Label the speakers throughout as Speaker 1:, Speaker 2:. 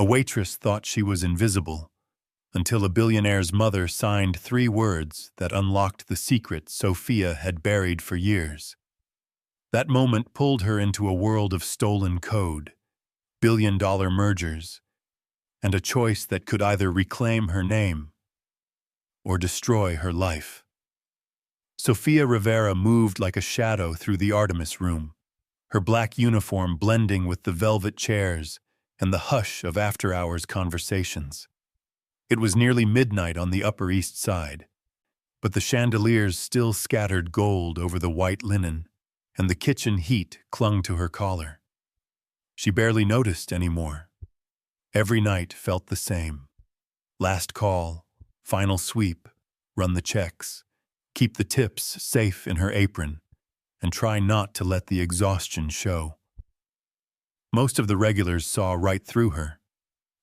Speaker 1: A waitress thought she was invisible, until a billionaire's mother signed 3 words that unlocked the secret Sophia had buried for years. That moment pulled her into a world of stolen code, billion-dollar mergers, and a choice that could either reclaim her name or destroy her life. Sofia Rivera moved like a shadow through the Artemis room, her black uniform blending with the velvet chairs and the hush of after-hours conversations. It was nearly midnight on the Upper East Side, but the chandeliers still scattered gold over the white linen, and the kitchen heat clung to her collar. She barely noticed anymore. Every night felt the same. Last call, final sweep, run the checks, keep the tips safe in her apron, and try not to let the exhaustion show. Most of the regulars saw right through her.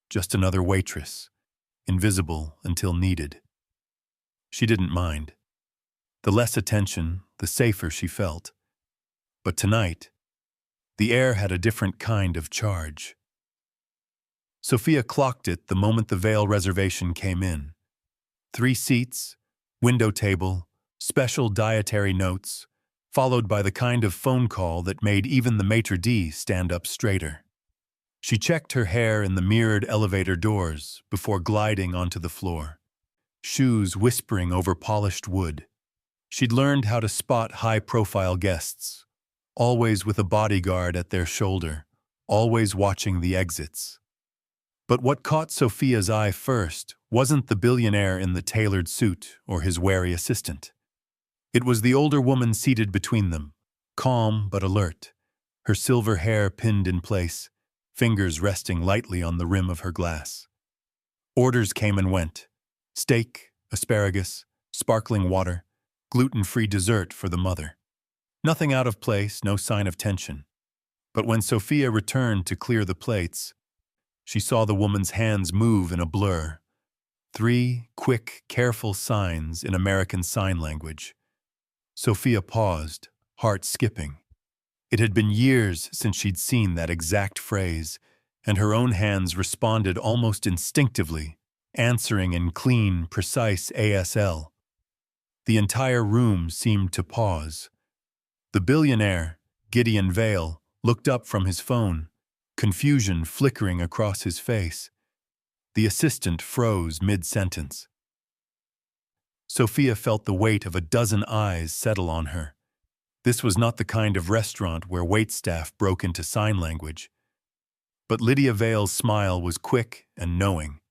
Speaker 1: Just another waitress, invisible until needed. She didn't mind. The less attention, the safer she felt. But tonight, the air had a different kind of charge. Sophia clocked it the moment the Vail reservation came in. 3 seats, window table, special dietary notes, followed by the kind of phone call that made even the maitre d' stand up straighter. She checked her hair in the mirrored elevator doors before gliding onto the floor, shoes whispering over polished wood. She'd learned how to spot high-profile guests, always with a bodyguard at their shoulder, always watching the exits. But what caught Sophia's eye first wasn't the billionaire in the tailored suit or his wary assistant. It was the older woman seated between them, calm but alert, her silver hair pinned in place, fingers resting lightly on the rim of her glass. Orders came and went: steak, asparagus, sparkling water, gluten-free dessert for the mother. Nothing out of place, no sign of tension. But when Sophia returned to clear the plates, she saw the woman's hands move in a blur. 3 quick, careful signs in American Sign Language. Sophia paused, heart skipping. It had been years since she'd seen that exact phrase, and her own hands responded almost instinctively, answering in clean, precise ASL. The entire room seemed to pause. The billionaire, Gideon Vale, looked up from his phone, confusion flickering across his face. The assistant froze mid-sentence. Sophia felt the weight of a dozen eyes settle on her. This was not the kind of restaurant where waitstaff broke into sign language. But Lydia Vale's smile was quick and knowing.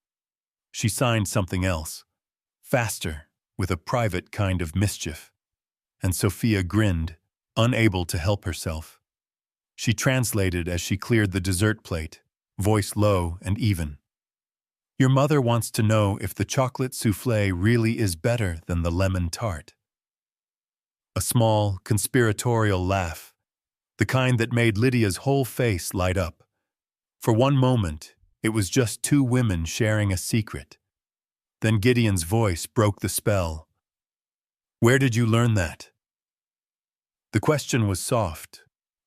Speaker 1: She signed something else, faster, with a private kind of mischief. And Sophia grinned, unable to help herself. She translated as she cleared the dessert plate, voice low and even. Your mother wants to know if the chocolate soufflé really is better than the lemon tart. A small, conspiratorial laugh, the kind that made Lydia's whole face light up. For one moment, it was just 2 women sharing a secret. Then Gideon's voice broke the spell. Where did you learn that? The question was soft,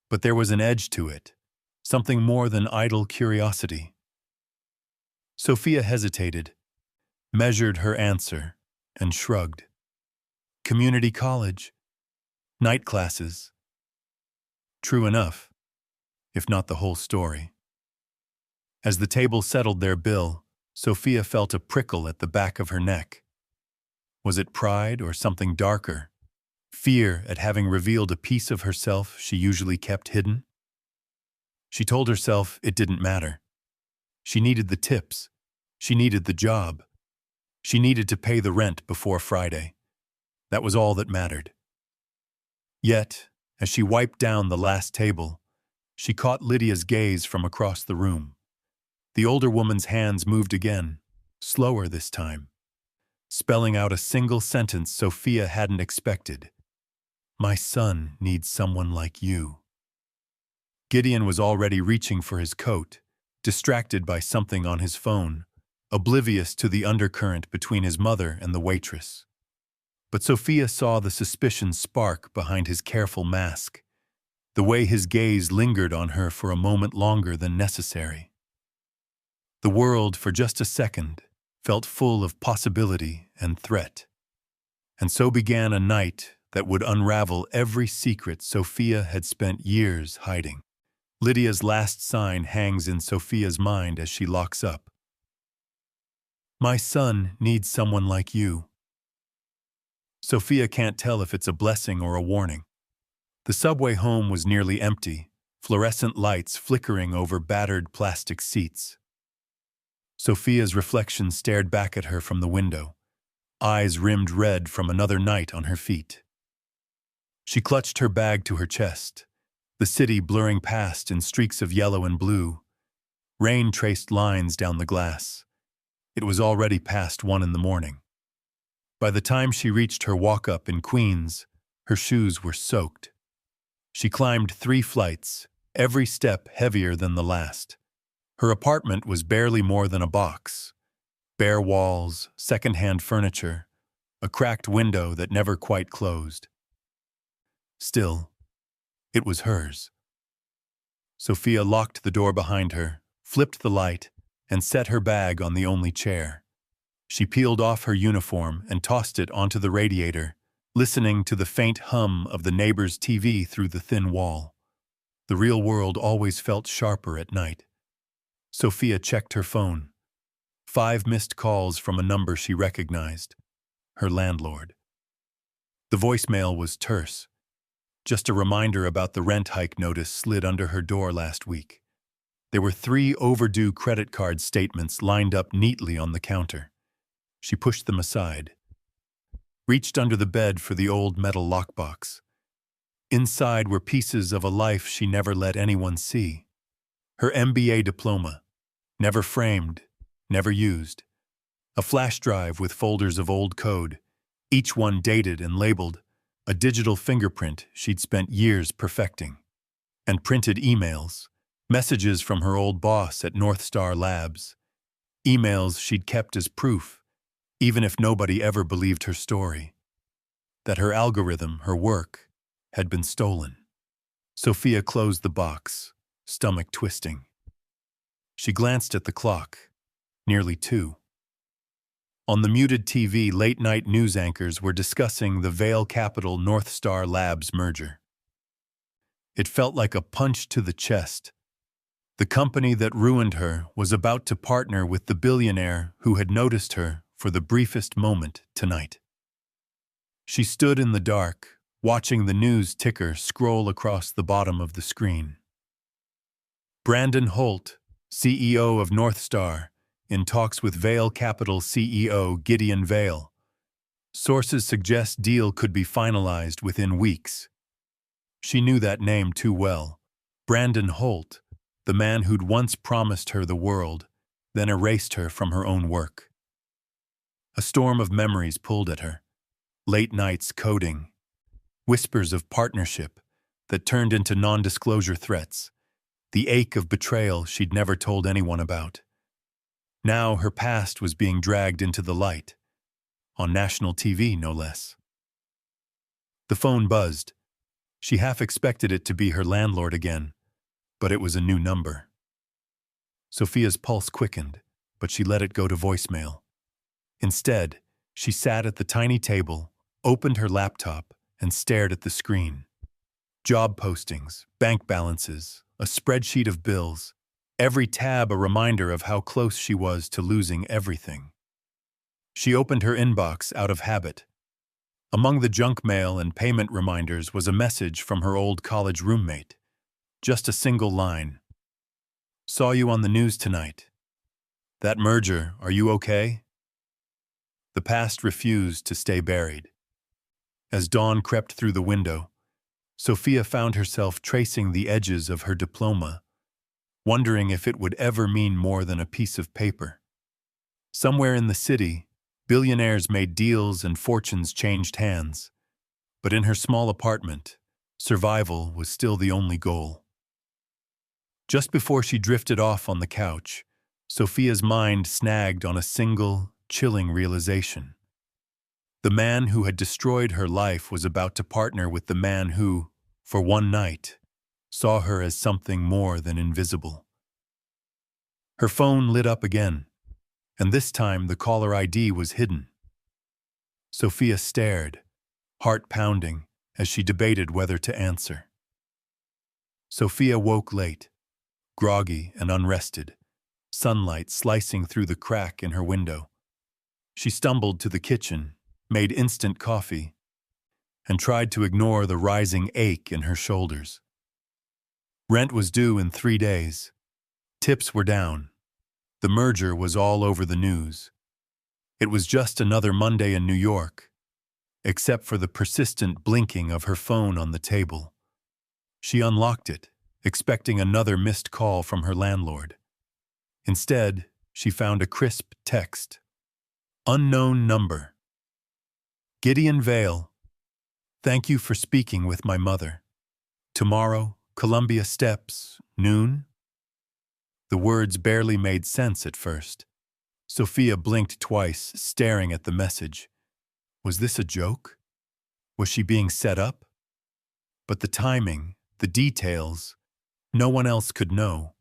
Speaker 1: but there was an edge to it, something more than idle curiosity. Sophia hesitated, measured her answer, and shrugged. Community college. Night classes. True enough, if not the whole story. As the table settled their bill, Sophia felt a prickle at the back of her neck. Was it pride or something darker? Fear at having revealed a piece of herself she usually kept hidden? She told herself it didn't matter. She needed the tips. She needed the job. She needed to pay the rent before Friday. That was all that mattered. Yet, as she wiped down the last table, she caught Lydia's gaze from across the room. The older woman's hands moved again, slower this time, spelling out a single sentence Sophia hadn't expected. My son needs someone like you. Gideon was already reaching for his coat, distracted by something on his phone, oblivious to the undercurrent between his mother and the waitress. But Sophia saw the suspicion spark behind his careful mask, the way his gaze lingered on her for a moment longer than necessary. The world, for just a second, felt full of possibility and threat. And so began a night that would unravel every secret Sophia had spent years hiding. Lydia's last sign hangs in Sophia's mind as she locks up. My son needs someone like you. Sophia can't tell if it's a blessing or a warning. The subway home was nearly empty, fluorescent lights flickering over battered plastic seats. Sophia's reflection stared back at her from the window, eyes rimmed red from another night on her feet. She clutched her bag to her chest, the city blurring past in streaks of yellow and blue. Rain traced lines down the glass. It was already past 1 in the morning. By the time she reached her walk-up in Queens, her shoes were soaked. She climbed 3 flights, every step heavier than the last. Her apartment was barely more than a box. Bare walls, second-hand furniture, a cracked window that never quite closed. Still, it was hers. Sophia locked the door behind her, flipped the light, and set her bag on the only chair. She peeled off her uniform and tossed it onto the radiator, listening to the faint hum of the neighbor's TV through the thin wall. The real world always felt sharper at night. Sophia checked her phone. 5 missed calls from a number she recognized. Her landlord. The voicemail was terse. Just a reminder about the rent hike notice slid under her door last week. There were 3 overdue credit card statements lined up neatly on the counter. She pushed them aside, reached under the bed for the old metal lockbox. Inside were pieces of a life she never let anyone see. Her MBA diploma, never framed, never used. A flash drive with folders of old code, each one dated and labeled, a digital fingerprint she'd spent years perfecting. And printed emails, messages from her old boss at North Star Labs. Emails she'd kept as proof, even if nobody ever believed her story. That her algorithm, her work, had been stolen. Sophia closed the box, stomach twisting. She glanced at the clock, nearly 2. On the muted TV, late-night news anchors were discussing the Vail Capital North Star Labs merger. It felt like a punch to the chest. The company that ruined her was about to partner with the billionaire who had noticed her for the briefest moment tonight. She stood in the dark, watching the news ticker scroll across the bottom of the screen. Brandon Holt, CEO of North Star, in talks with Vail Capital CEO Gideon Vail. Sources suggest deal could be finalized within weeks. She knew that name too well. Brandon Holt, the man who'd once promised her the world, then erased her from her own work. A storm of memories pulled at her. Late nights coding, whispers of partnership that turned into non-disclosure threats, the ache of betrayal she'd never told anyone about. Now her past was being dragged into the light, on national TV no less. The phone buzzed. She half expected it to be her landlord again, but it was a new number. Sophia's pulse quickened, but she let it go to voicemail. Instead, she sat at the tiny table, opened her laptop, and stared at the screen. Job postings, bank balances, a spreadsheet of bills, every tab a reminder of how close she was to losing everything. She opened her inbox out of habit. Among the junk mail and payment reminders was a message from her old college roommate. Just a single line. Saw you on the news tonight. That merger, are you okay? The past refused to stay buried. As dawn crept through the window, Sophia found herself tracing the edges of her diploma, wondering if it would ever mean more than a piece of paper. Somewhere in the city, billionaires made deals and fortunes changed hands. But in her small apartment, survival was still the only goal. Just before she drifted off on the couch, Sophia's mind snagged on a single, chilling realization. The man who had destroyed her life was about to partner with the man who, for one night, saw her as something more than invisible. Her phone lit up again, and this time the caller ID was hidden. Sophia stared, heart pounding, as she debated whether to answer. Sophia woke late, groggy and unrested, sunlight slicing through the crack in her window. She stumbled to the kitchen, made instant coffee, and tried to ignore the rising ache in her shoulders. Rent was due in 3 days. Tips were down. The merger was all over the news. It was just another Monday in New York, except for the persistent blinking of her phone on the table. She unlocked it, expecting another missed call from her landlord. Instead, she found a crisp text. Unknown number. Gideon Vale. Thank you for speaking with my mother. Tomorrow, Columbia Steps, noon? The words barely made sense at first. Sophia blinked twice, staring at the message. Was this a joke? Was she being set up? But the timing, the details, no one else could know.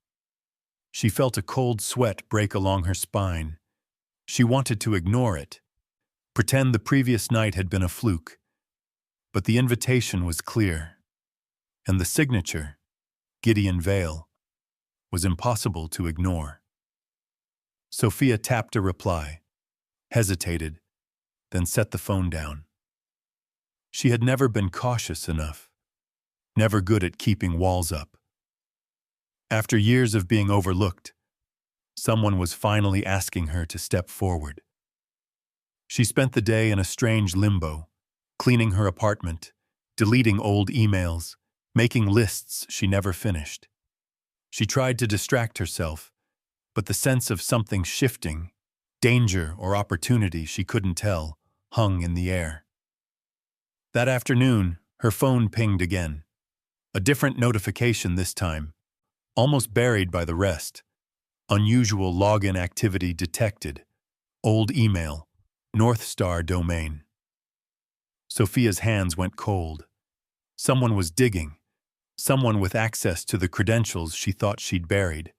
Speaker 1: She felt a cold sweat break along her spine. She wanted to ignore it, pretend the previous night had been a fluke. But the invitation was clear, and the signature, Gideon Vale, was impossible to ignore. Sophia tapped a reply, hesitated, then set the phone down. She had never been cautious enough, never good at keeping walls up. After years of being overlooked, someone was finally asking her to step forward. She spent the day in a strange limbo, cleaning her apartment, deleting old emails, making lists she never finished. She tried to distract herself, but the sense of something shifting, danger or opportunity she couldn't tell, hung in the air. That afternoon, her phone pinged again. A different notification this time, almost buried by the rest. Unusual login activity detected. Old email. North Star domain. Sophia's hands went cold. Someone was digging. Someone with access to the credentials she thought she'd buried.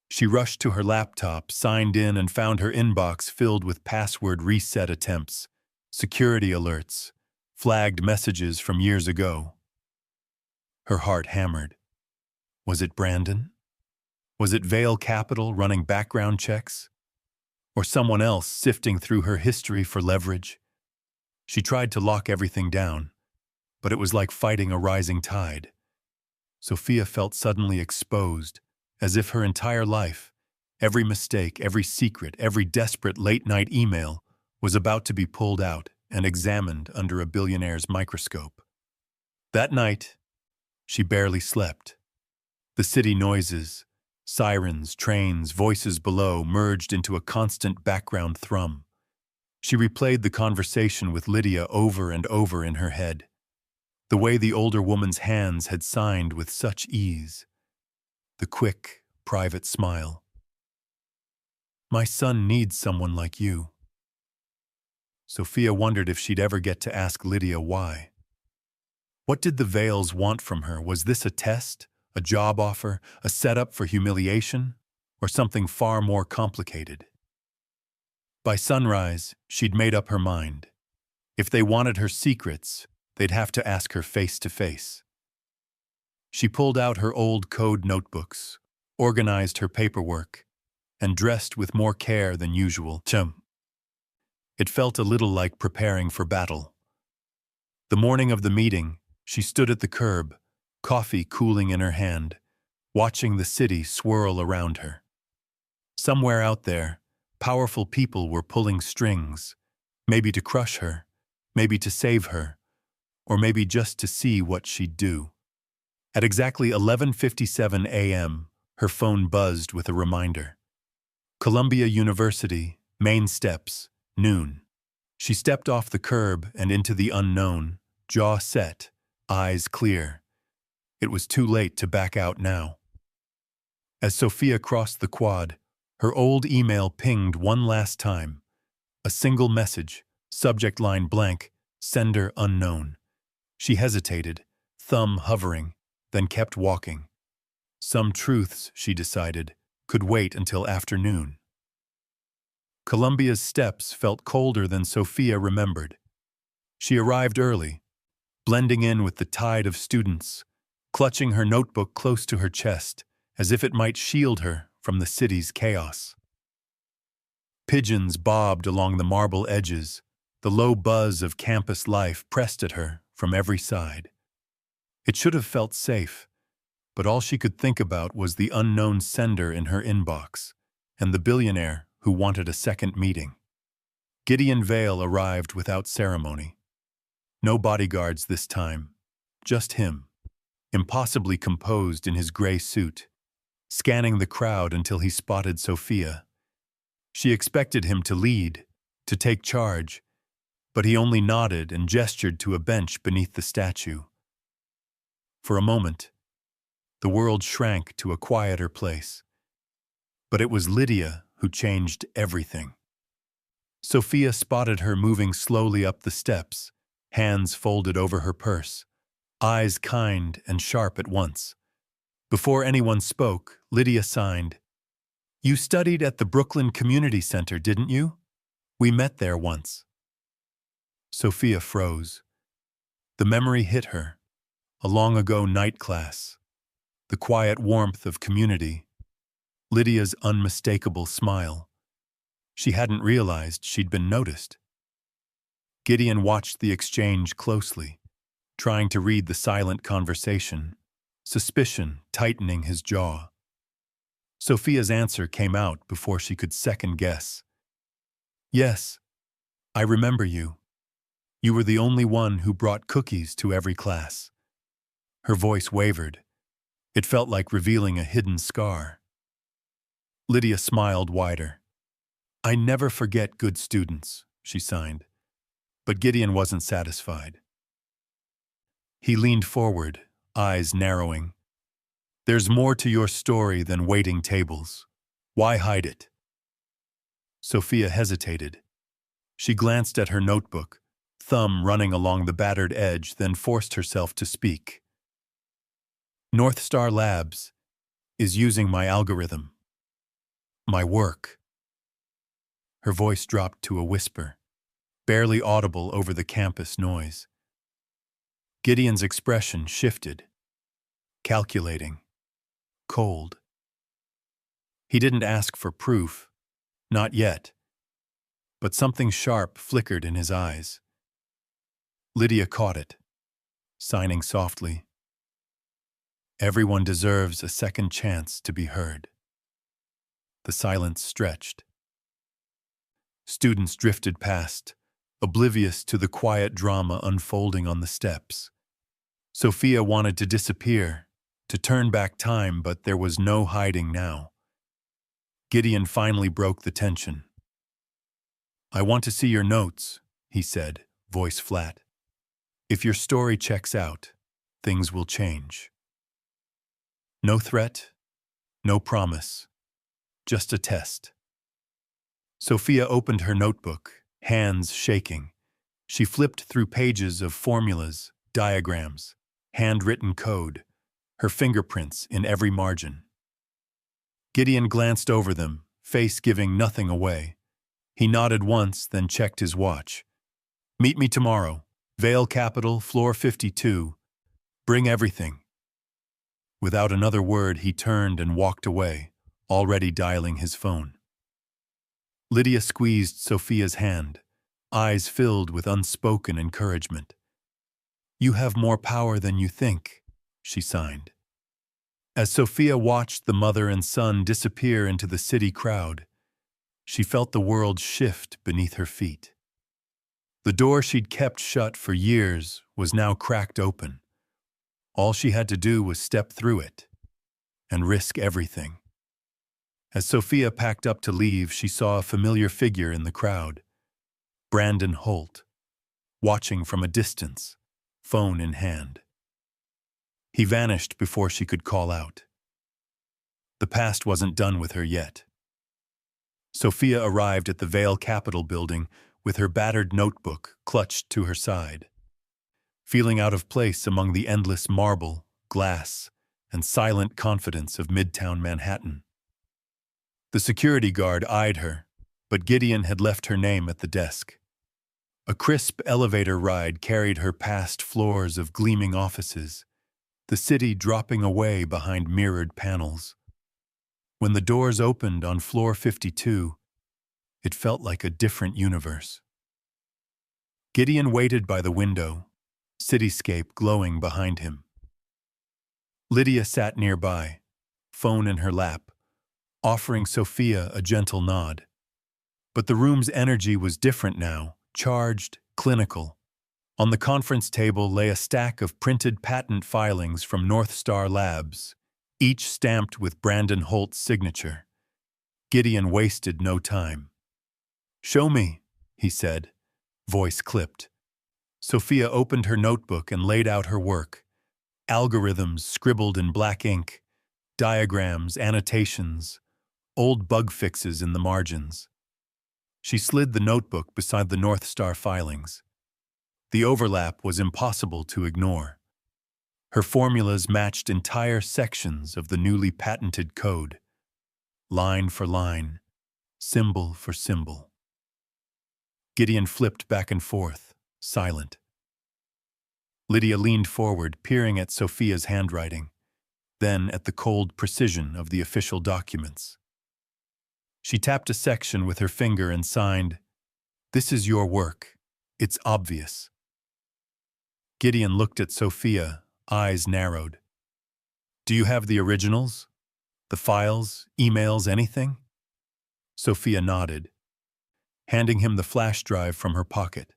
Speaker 1: She rushed to her laptop, signed in, and found her inbox filled with password reset attempts, security alerts, flagged messages from years ago. Her heart hammered. Was it Brandon? Was it Vale Capital running background checks? Or someone else sifting through her history for leverage? She tried to lock everything down, but it was like fighting a rising tide. Sophia felt suddenly exposed, as if her entire life, every mistake, every secret, every desperate late-night email was about to be pulled out and examined under a billionaire's microscope. That night, she barely slept. The city noises, sirens, trains, voices below merged into a constant background thrum. She replayed the conversation with Lydia over and over in her head. The way the older woman's hands had signed with such ease. The quick, private smile. My son needs someone like you. Sophia wondered if she'd ever get to ask Lydia why. What did the Vales want from her? Was this a test, a job offer, a setup for humiliation, or something far more complicated? By sunrise, she'd made up her mind. If they wanted her secrets, they'd have to ask her face to face. She pulled out her old code notebooks, organized her paperwork, and dressed with more care than usual. It felt a little like preparing for battle. The morning of the meeting, she stood at the curb, coffee cooling in her hand, watching the city swirl around her. Somewhere out there, powerful people were pulling strings, maybe to crush her, maybe to save her, or maybe just to see what she'd do. At exactly 11:57 a.m., her phone buzzed with a reminder. Columbia University, main steps, noon. She stepped off the curb and into the unknown, jaw set, eyes clear. It was too late to back out now. As Sophia crossed the quad, her old email pinged one last time. A single message, subject line blank, sender unknown. She hesitated, thumb hovering, then kept walking. Some truths, she decided, could wait until afternoon. Columbia's steps felt colder than Sophia remembered. She arrived early, blending in with the tide of students, clutching her notebook close to her chest, as if it might shield her from the city's chaos. Pigeons bobbed along the marble edges, the low buzz of campus life pressed at her from every side. It should have felt safe, but all she could think about was the unknown sender in her inbox, and the billionaire who wanted a second meeting. Gideon Vale arrived without ceremony. No bodyguards this time, just him, impossibly composed in his gray suit, scanning the crowd until he spotted Sophia. She expected him to lead, to take charge, but he only nodded and gestured to a bench beneath the statue. For a moment, the world shrank to a quieter place. But it was Lydia who changed everything. Sophia spotted her moving slowly up the steps, hands folded over her purse, eyes kind and sharp at once. Before anyone spoke, Lydia signed, "You studied at the Brooklyn Community Center, didn't you? We met there once." Sophia froze. The memory hit her, a long-ago night class, the quiet warmth of community, Lydia's unmistakable smile. She hadn't realized she'd been noticed. Gideon watched the exchange closely, trying to read the silent conversation, suspicion tightening his jaw. Sophia's answer came out before she could second-guess. "Yes, I remember you. You were the only one who brought cookies to every class." Her voice wavered. It felt like revealing a hidden scar. Lydia smiled wider. "I never forget good students," she signed. But Gideon wasn't satisfied. He leaned forward, eyes narrowing. "There's more to your story than waiting tables. Why hide it?" Sophia hesitated. She glanced at her notebook, thumb running along the battered edge, then forced herself to speak. "North Star Labs is using my algorithm. My work." Her voice dropped to a whisper, barely audible over the campus noise. Gideon's expression shifted. Calculating. Cold. He didn't ask for proof. Not yet. But something sharp flickered in his eyes. Lydia caught it, signing softly. "Everyone deserves a second chance to be heard." The silence stretched. Students drifted past, oblivious to the quiet drama unfolding on the steps. Sophia wanted to disappear, to turn back time, but there was no hiding now. Gideon finally broke the tension. "I want to see your notes," he said, voice flat. "If your story checks out, things will change." No threat, no promise, just a test. Sophia opened her notebook, hands shaking. She flipped through pages of formulas, diagrams, handwritten code, her fingerprints in every margin. Gideon glanced over them, face giving nothing away. He nodded once, then checked his watch. "Meet me tomorrow. Vale Capital, floor 52. Bring everything." Without another word, he turned and walked away, already dialing his phone. Lydia squeezed Sophia's hand, eyes filled with unspoken encouragement. "You have more power than you think," she signed. As Sophia watched the mother and son disappear into the city crowd, she felt the world shift beneath her feet. The door she'd kept shut for years was now cracked open. All she had to do was step through it and risk everything. As Sophia packed up to leave, she saw a familiar figure in the crowd. Brandon Holt, watching from a distance, phone in hand. He vanished before she could call out. The past wasn't done with her yet. Sophia arrived at the Vale Capitol building with her battered notebook clutched to her side. Feeling out of place among the endless marble, glass, and silent confidence of Midtown Manhattan. The security guard eyed her, but Gideon had left her name at the desk. A crisp elevator ride carried her past floors of gleaming offices, the city dropping away behind mirrored panels. When the doors opened on floor 52, it felt like a different universe. Gideon waited by the window, cityscape glowing behind him. Lydia sat nearby, phone in her lap, offering Sophia a gentle nod. But the room's energy was different now, charged, clinical. On the conference table lay a stack of printed patent filings from North Star Labs, each stamped with Brandon Holt's signature. Gideon wasted no time. "Show me," he said, voice clipped. Sophia opened her notebook and laid out her work. Algorithms scribbled in black ink, diagrams, annotations, old bug fixes in the margins. She slid the notebook beside the North Star filings. The overlap was impossible to ignore. Her formulas matched entire sections of the newly patented code, line for line, symbol for symbol. Gideon flipped back and forth, silent. Lydia leaned forward, peering at Sophia's handwriting, then at the cold precision of the official documents. She tapped a section with her finger and signed, "This is your work. It's obvious." Gideon looked at Sophia, eyes narrowed. "Do you have the originals? The files, emails, anything?" Sophia nodded, handing him the flash drive from her pocket,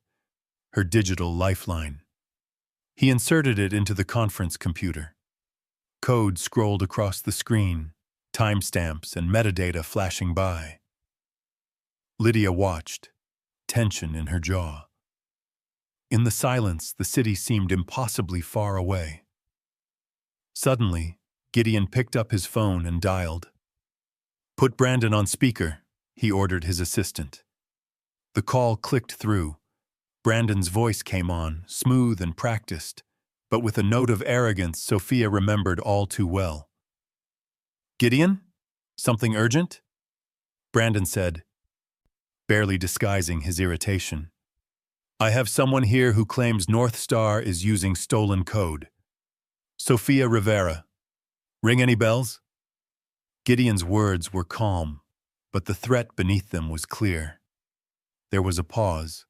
Speaker 1: her digital lifeline. He inserted it into the conference computer. Code scrolled across the screen, timestamps and metadata flashing by. Lydia watched, tension in her jaw. In the silence, the city seemed impossibly far away. Suddenly, Gideon picked up his phone and dialed. "Put Brandon on speaker," he ordered his assistant. The call clicked through. Brandon's voice came on, smooth and practiced, but with a note of arrogance Sophia remembered all too well. "Gideon? Something urgent?" Brandon said, barely disguising his irritation. "I have someone here who claims North Star is using stolen code. Sophia Rivera. Ring any bells?" Gideon's words were calm, but the threat beneath them was clear. There was a pause,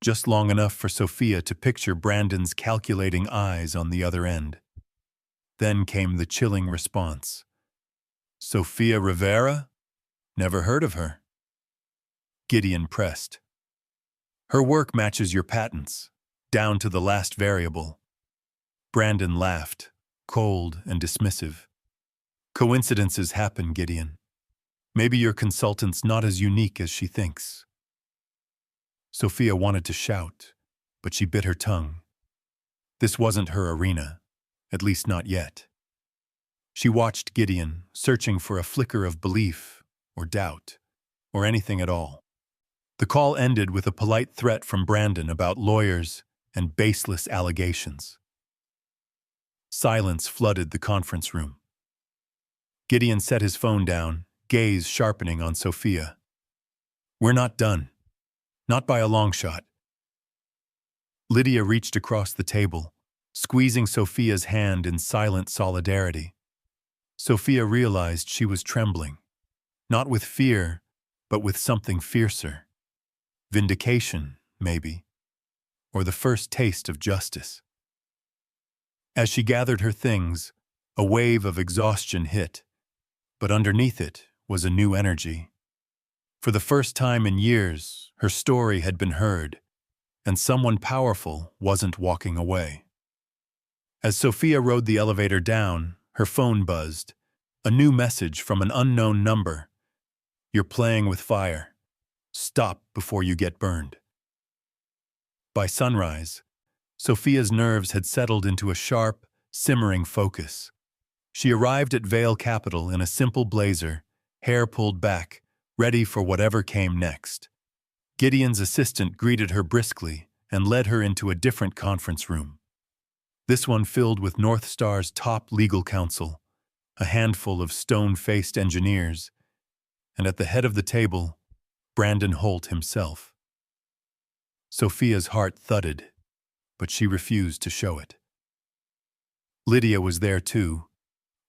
Speaker 1: just long enough for Sophia to picture Brandon's calculating eyes on the other end. Then came the chilling response. "Sophia Rivera? Never heard of her." Gideon pressed. "Her work matches your patents, down to the last variable." Brandon laughed, cold and dismissive. "Coincidences happen, Gideon. Maybe your consultant's not as unique as she thinks." Sophia wanted to shout, but she bit her tongue. This wasn't her arena, at least not yet. She watched Gideon, searching for a flicker of belief or doubt, or anything at all. The call ended with a polite threat from Brandon about lawyers and baseless allegations. Silence flooded the conference room. Gideon set his phone down, gaze sharpening on Sophia. "We're not done. Not by a long shot." Lydia reached across the table, squeezing Sophia's hand in silent solidarity. Sophia realized she was trembling, not with fear, but with something fiercer. Vindication, maybe, or the first taste of justice. As she gathered her things, a wave of exhaustion hit, but underneath it was a new energy. For the first time in years, her story had been heard, and someone powerful wasn't walking away. As Sophia rode the elevator down, her phone buzzed. A new message from an unknown number. "You're playing with fire. Stop before you get burned." By sunrise, Sophia's nerves had settled into a sharp, simmering focus. She arrived at Vale Capital in a simple blazer, hair pulled back, ready for whatever came next. Gideon's assistant greeted her briskly and led her into a different conference room. This one filled with North Star's top legal counsel, a handful of stone-faced engineers, and at the head of the table, Brandon Holt himself. Sophia's heart thudded, but she refused to show it. Lydia was there too,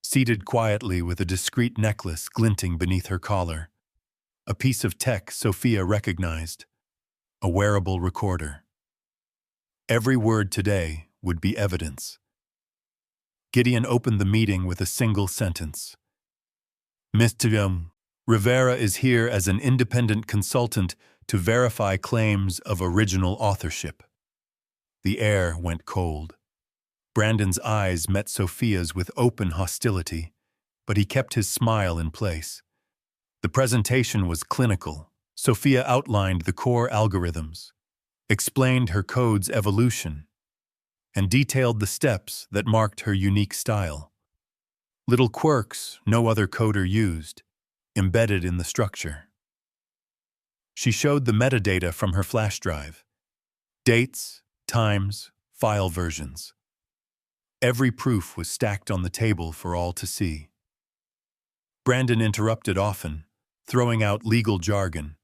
Speaker 1: seated quietly with a discreet necklace glinting beneath her collar. A piece of tech Sophia recognized, a wearable recorder. Every word today would be evidence. Gideon opened the meeting with a single sentence. Mr. Rivera is here as an independent consultant to verify claims of original authorship. The air went cold. Brandon's eyes met Sophia's with open hostility, but he kept his smile in place. The presentation was clinical. Sophia outlined the core algorithms, explained her code's evolution, and detailed the steps that marked her unique style. Little quirks no other coder used, embedded in the structure. She showed the metadata from her flash drive. Dates, times, file versions. Every proof was stacked on the table for all to see. Brandon interrupted often, throwing out legal jargon,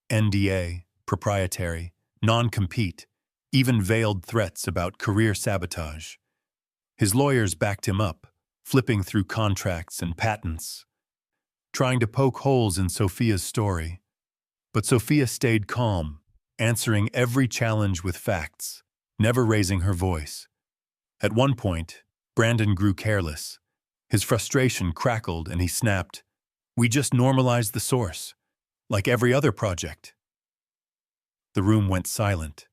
Speaker 1: NDA, proprietary, non-compete, even veiled threats about career sabotage. His lawyers backed him up, flipping through contracts and patents, trying to poke holes in Sophia's story. But Sophia stayed calm, answering every challenge with facts, never raising her voice. At one point, Brandon grew careless. His frustration crackled and he snapped, "We just normalized the source, like every other project." The room went silent.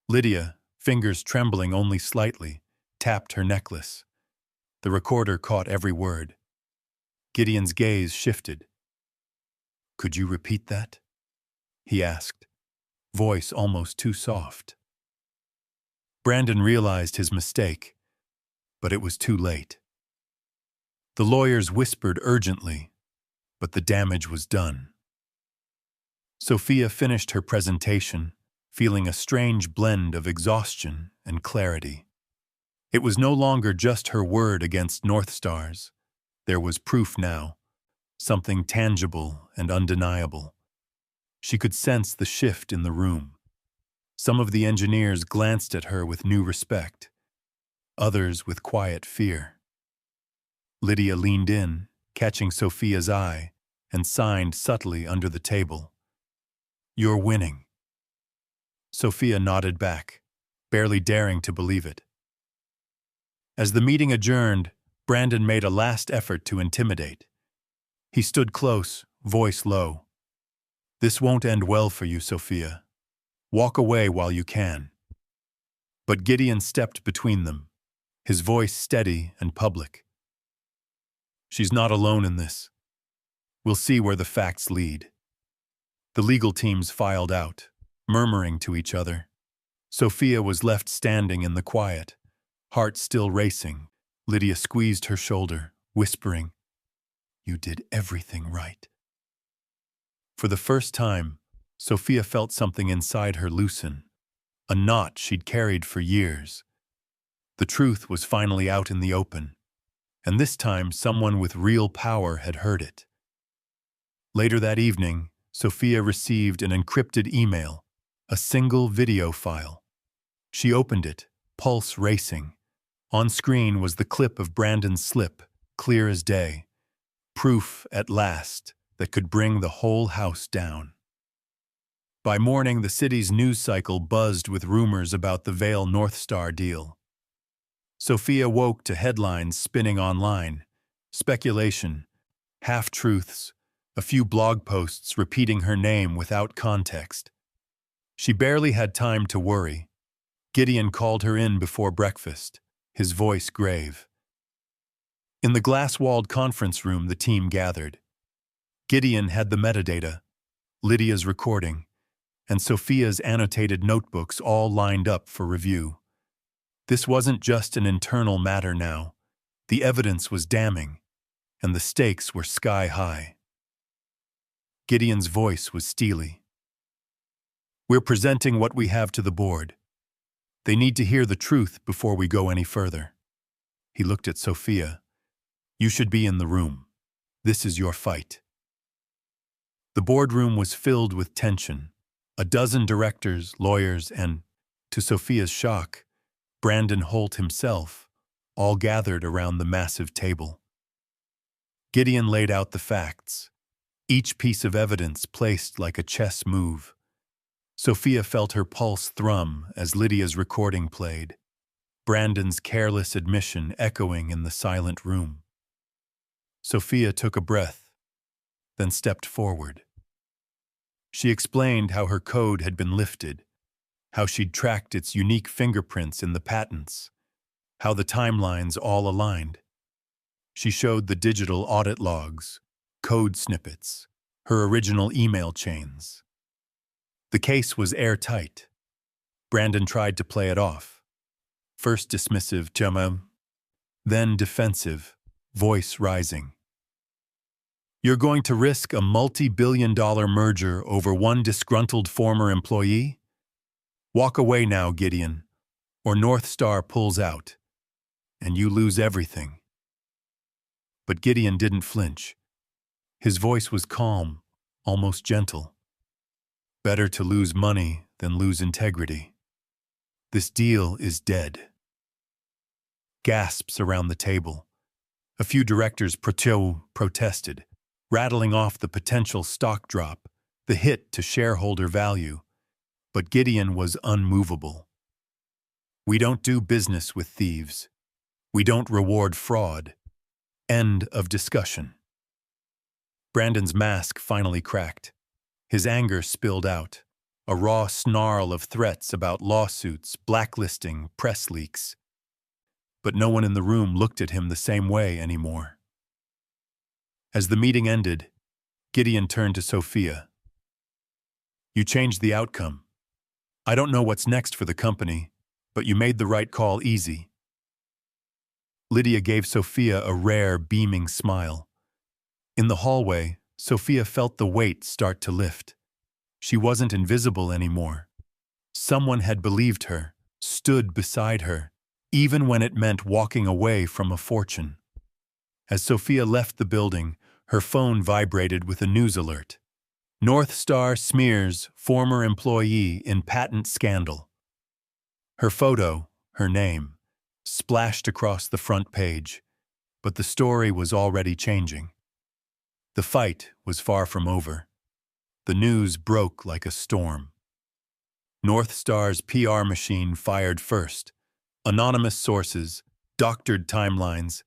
Speaker 1: Lydia, fingers trembling only slightly, tapped her necklace. The recorder caught every word. Gideon's gaze shifted. "Could you repeat that?" he asked, voice almost too soft. Brandon realized his mistake, but it was too late. The lawyers whispered urgently, but the damage was done. Sophia finished her presentation, feeling a strange blend of exhaustion and clarity. It was no longer just her word against North Stars. There was proof now, something tangible and undeniable. She could sense the shift in the room. Some of the engineers glanced at her with new respect, others with quiet fear. Lydia leaned in, catching Sophia's eye, and signed subtly under the table. "You're winning." Sophia nodded back, barely daring to believe it. As the meeting adjourned, Brandon made a last effort to intimidate. He stood close, voice low. "This won't end well for you, Sophia. Walk away while you can." But Gideon stepped between them, his voice steady and public. "She's not alone in this. We'll see where the facts lead." The legal teams filed out, murmuring to each other. Sophia was left standing in the quiet, heart still racing. Lydia squeezed her shoulder, whispering, "You did everything right." For the first time, Sophia felt something inside her loosen, a knot she'd carried for years. The truth was finally out in the open, and this time someone with real power had heard it. Later that evening, Sophia received an encrypted email, a single video file. She opened it, pulse racing. On screen was the clip of Brandon's slip, clear as day. Proof, at last, that could bring the whole house down. By morning, the city's news cycle buzzed with rumors about the Vail North Star deal. Sophia woke to headlines spinning online, speculation, half-truths, a few blog posts repeating her name without context. She barely had time to worry. Gideon called her in before breakfast, his voice grave. In the glass-walled conference room, the team gathered. Gideon had the metadata, Lydia's recording, and Sophia's annotated notebooks all lined up for review. This wasn't just an internal matter now. The evidence was damning, and the stakes were sky-high. Gideon's voice was steely. "We're presenting what we have to the board. They need to hear the truth before we go any further." He looked at Sophia. "You should be in the room. This is your fight." The boardroom was filled with tension. A dozen directors, lawyers, and, to Sophia's shock, Brandon Holt himself, all gathered around the massive table. Gideon laid out the facts, each piece of evidence placed like a chess move. Sophia felt her pulse thrum as Lydia's recording played, Brandon's careless admission echoing in the silent room. Sophia took a breath, then stepped forward. She explained how her code had been lifted, how she'd tracked its unique fingerprints in the patents, how the timelines all aligned. She showed the digital audit logs, code snippets, her original email chains. The case was airtight. Brandon tried to play it off. First dismissive, then defensive, voice rising. You're going to risk a multi-billion-dollar merger over one disgruntled former employee? Walk away now, Gideon, or North Star pulls out, and you lose everything. But Gideon didn't flinch. His voice was calm, almost gentle. Better to lose money than lose integrity. This deal is dead. Gasps around the table. A few directors protested, rattling off the potential stock drop, the hit to shareholder value. But Gideon was unmovable. We don't do business with thieves. We don't reward fraud. End of discussion. Brandon's mask finally cracked. His anger spilled out, a raw snarl of threats about lawsuits, blacklisting, press leaks. But no one in the room looked at him the same way anymore. As the meeting ended, Gideon turned to Sophia. You changed the outcome. I don't know what's next for the company, but you made the right call easy. Lydia gave Sophia a rare, beaming smile. In the hallway, Sophia felt the weight start to lift. She wasn't invisible anymore. Someone had believed her, stood beside her, even when it meant walking away from a fortune. As Sophia left the building, her phone vibrated with a news alert. North Star smears former employee in patent scandal. Her photo, her name, splashed across the front page, but the story was already changing. The fight was far from over. The news broke like a storm. North Star's PR machine fired first. Anonymous sources, doctored timelines,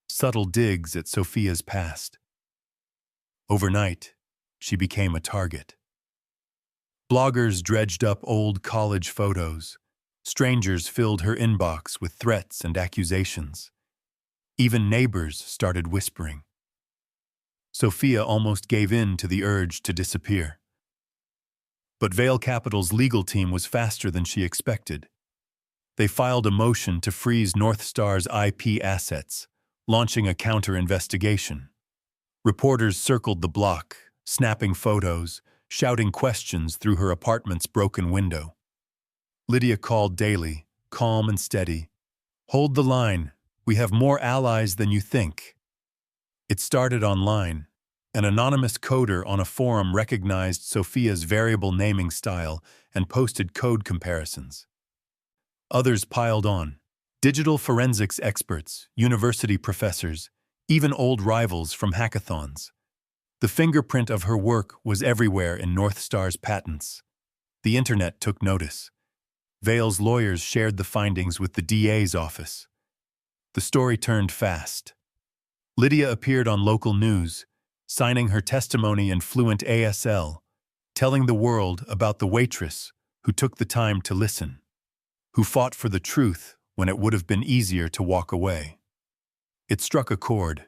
Speaker 1: subtle digs at Sophia's past. Overnight, she became a target. Bloggers dredged up old college photos. Strangers filled her inbox with threats and accusations. Even neighbors started whispering. Sophia almost gave in to the urge to disappear. But Vail Capital's legal team was faster than she expected. They filed a motion to freeze North Star's IP assets, launching a counter-investigation. Reporters circled the block, snapping photos, shouting questions through her apartment's broken window. Lydia called daily, calm and steady. Hold the line. We have more allies than you think. It started online. An anonymous coder on a forum recognized Sophia's variable naming style and posted code comparisons. Others piled on. Digital forensics experts, university professors, even old rivals from hackathons. The fingerprint of her work was everywhere in North Star's patents. The internet took notice. Vail's lawyers shared the findings with the DA's office. The story turned fast. Lydia appeared on local news, signing her testimony in fluent ASL, telling the world about the waitress who took the time to listen, who fought for the truth when it would have been easier to walk away. It struck a chord.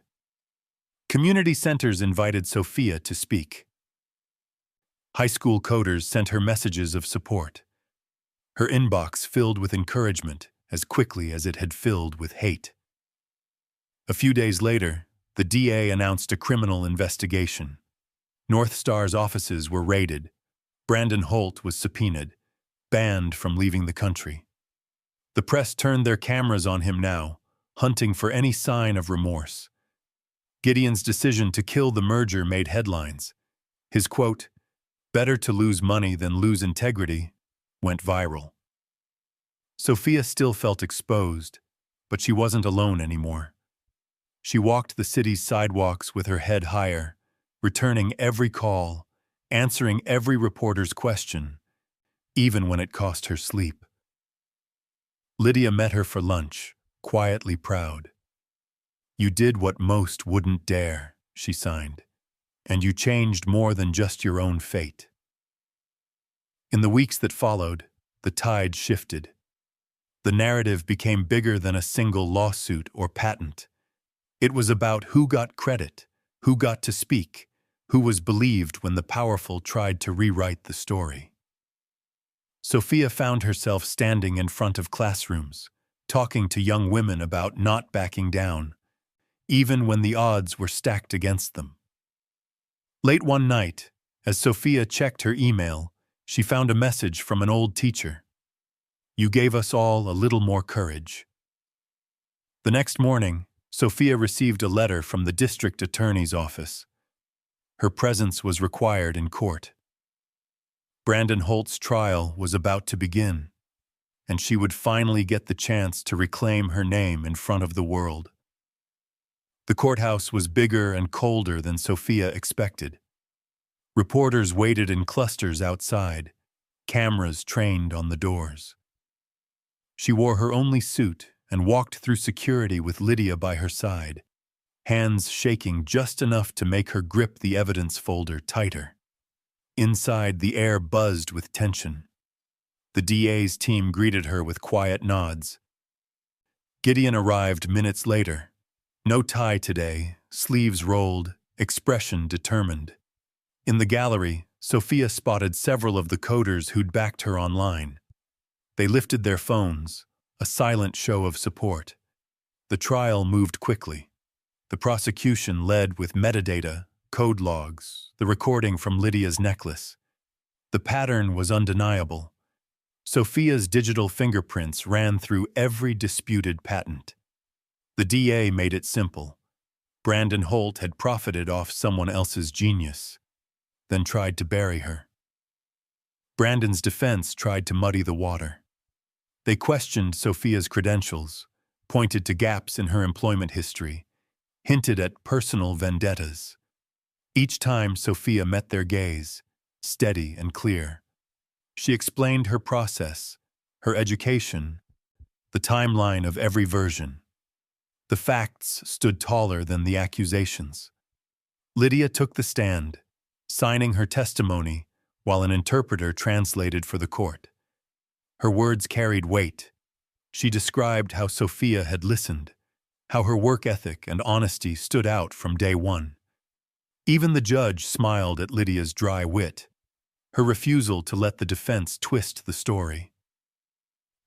Speaker 1: Community centers invited Sophia to speak. High school coders sent her messages of support. Her inbox filled with encouragement as quickly as it had filled with hate. A few days later, the DA announced a criminal investigation. North Star's offices were raided. Brandon Holt was subpoenaed, banned from leaving the country. The press turned their cameras on him now, hunting for any sign of remorse. Gideon's decision to kill the merger made headlines. His quote, "Better to lose money than lose integrity," went viral. Sophia still felt exposed, but she wasn't alone anymore. She walked the city's sidewalks with her head higher, returning every call, answering every reporter's question, even when it cost her sleep. Lydia met her for lunch, quietly proud. "You did what most wouldn't dare," she signed, "and you changed more than just your own fate." In the weeks that followed, the tide shifted. The narrative became bigger than a single lawsuit or patent. It was about who got credit, who got to speak, who was believed when the powerful tried to rewrite the story. Sophia found herself standing in front of classrooms, talking to young women about not backing down, even when the odds were stacked against them. Late one night, as Sophia checked her email, she found a message from an old teacher. "You gave us all a little more courage." The next morning, Sophia received a letter from the district attorney's office. Her presence was required in court. Brandon Holt's trial was about to begin, and she would finally get the chance to reclaim her name in front of the world. The courthouse was bigger and colder than Sophia expected. Reporters waited in clusters outside, cameras trained on the doors. She wore her only suit and walked through security with Lydia by her side, hands shaking just enough to make her grip the evidence folder tighter. Inside, the air buzzed with tension. The DA's team greeted her with quiet nods. Gideon arrived minutes later. No tie today, sleeves rolled, expression determined. In the gallery, Sophia spotted several of the coders who'd backed her online. They lifted their phones, a silent show of support. The trial moved quickly. The prosecution led with metadata, code logs, the recording from Lydia's necklace. The pattern was undeniable. Sophia's digital fingerprints ran through every disputed patent. The DA made it simple. Brandon Holt had profited off someone else's genius, then tried to bury her. Brandon's defense tried to muddy the water. They questioned Sophia's credentials, pointed to gaps in her employment history, hinted at personal vendettas. Each time Sophia met their gaze, steady and clear. She explained her process, her education, the timeline of every version. The facts stood taller than the accusations. Lydia took the stand, signing her testimony while an interpreter translated for the court. Her words carried weight. She described how Sophia had listened, how her work ethic and honesty stood out from day one. Even the judge smiled at Lydia's dry wit, her refusal to let the defense twist the story.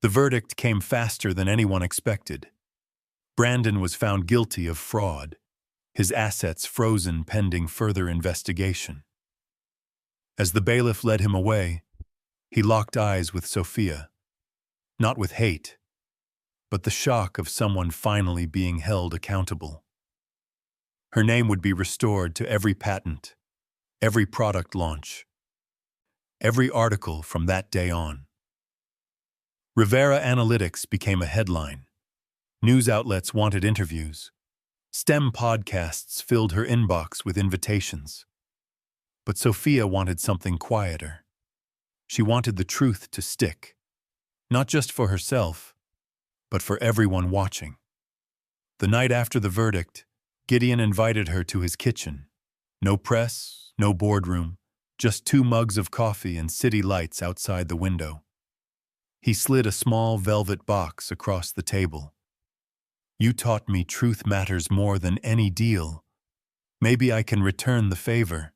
Speaker 1: The verdict came faster than anyone expected. Brandon was found guilty of fraud, his assets frozen pending further investigation. As the bailiff led him away, he locked eyes with Sophia, not with hate, but the shock of someone finally being held accountable. Her name would be restored to every patent, every product launch, every article from that day on. Rivera Analytics became a headline. News outlets wanted interviews. STEM podcasts filled her inbox with invitations. But Sophia wanted something quieter. She wanted the truth to stick, not just for herself, but for everyone watching. The night after the verdict, Gideon invited her to his kitchen. No press, no boardroom, just 2 mugs of coffee and city lights outside the window. He slid a small velvet box across the table. "You taught me truth matters more than any deal. Maybe I can return the favor,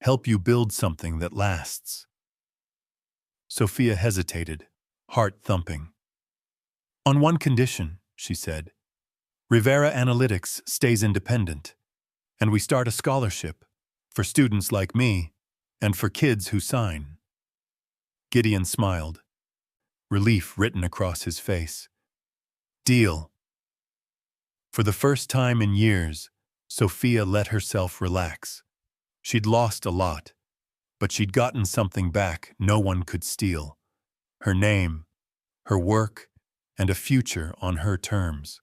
Speaker 1: help you build something that lasts." Sophia hesitated, heart thumping. "On one condition," she said. "Rivera Analytics stays independent, and we start a scholarship for students like me and for kids who sign." Gideon smiled, relief written across his face. "Deal." For the first time in years, Sophia let herself relax. She'd lost a lot, But she'd gotten something back no one could steal: her name, her work, and a future on her terms.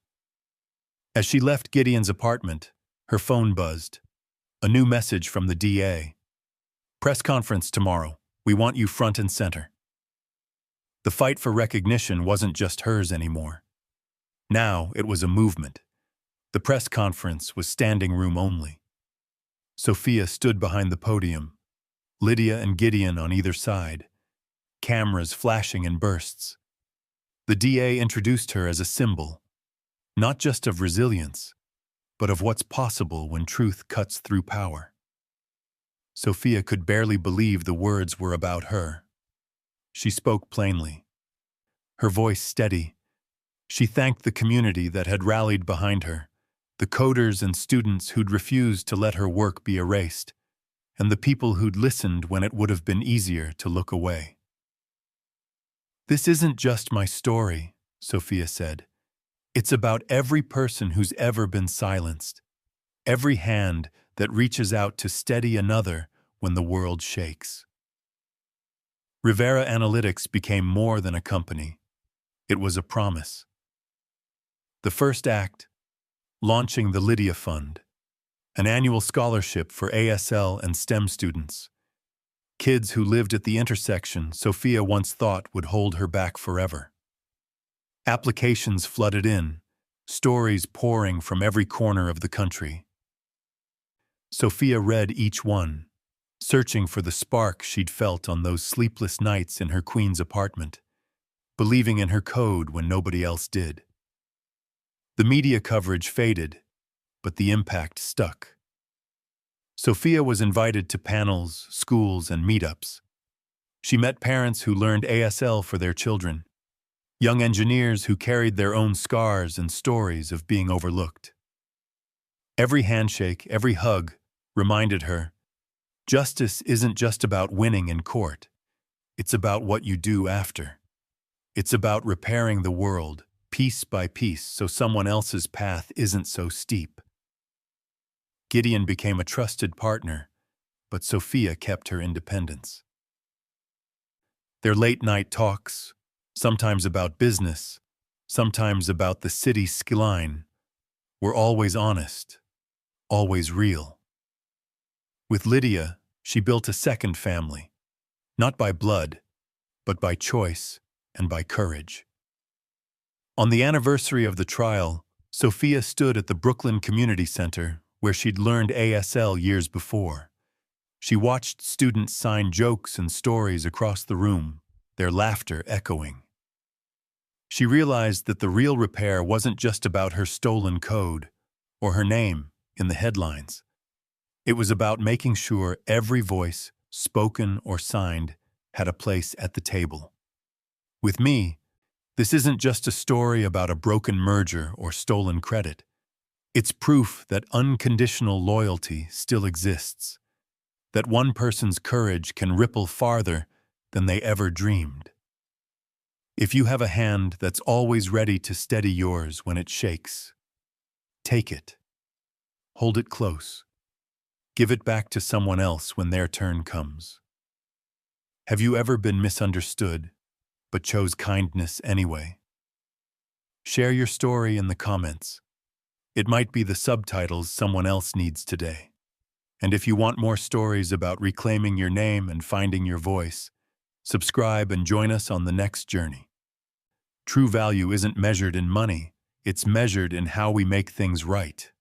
Speaker 1: As she left Gideon's apartment, her phone buzzed. A new message from the DA. "Press conference tomorrow. We want you front and center." The fight for recognition wasn't just hers anymore. Now it was a movement. The press conference was standing room only. Sophia stood behind the podium, Lydia and Gideon on either side, cameras flashing in bursts. The DA introduced her as a symbol, not just of resilience, but of what's possible when truth cuts through power. Sophia could barely believe the words were about her. She spoke plainly, her voice steady. She thanked the community that had rallied behind her, the coders and students who'd refused to let her work be erased, and the people who'd listened when it would have been easier to look away. "This isn't just my story," Sophia said. "It's about every person who's ever been silenced, every hand that reaches out to steady another when the world shakes." Rivera Analytics became more than a company. It was a promise. The first act, launching the Lydia Fund, an annual scholarship for ASL and STEM students. Kids who lived at the intersection Sophia once thought would hold her back forever. Applications flooded in, stories pouring from every corner of the country. Sophia read each one, searching for the spark she'd felt on those sleepless nights in her Queens apartment, believing in her code when nobody else did. The media coverage faded, but the impact stuck. Sophia was invited to panels, schools, and meetups. She met parents who learned ASL for their children, young engineers who carried their own scars and stories of being overlooked. Every handshake, every hug reminded her, justice isn't just about winning in court. It's about what you do after. It's about repairing the world, piece by piece, so someone else's path isn't so steep. Gideon became a trusted partner, but Sophia kept her independence. Their late-night talks, sometimes about business, sometimes about the city's skyline, were always honest, always real. With Lydia, she built a second family, not by blood, but by choice and by courage. On the anniversary of the trial, Sophia stood at the Brooklyn Community Center where she'd learned ASL years before. She watched students sign jokes and stories across the room, their laughter echoing. She realized that the real repair wasn't just about her stolen code or her name in the headlines. It was about making sure every voice, spoken or signed, had a place at the table. With me, this isn't just a story about a broken merger or stolen credit. It's proof that unconditional loyalty still exists, that one person's courage can ripple farther than they ever dreamed. If you have a hand that's always ready to steady yours when it shakes, take it. Hold it close. Give it back to someone else when their turn comes. Have you ever been misunderstood, but chose kindness anyway? Share your story in the comments. It might be the subtitles someone else needs today. And if you want more stories about reclaiming your name and finding your voice, subscribe and join us on the next journey. True value isn't measured in money, it's measured in how we make things right.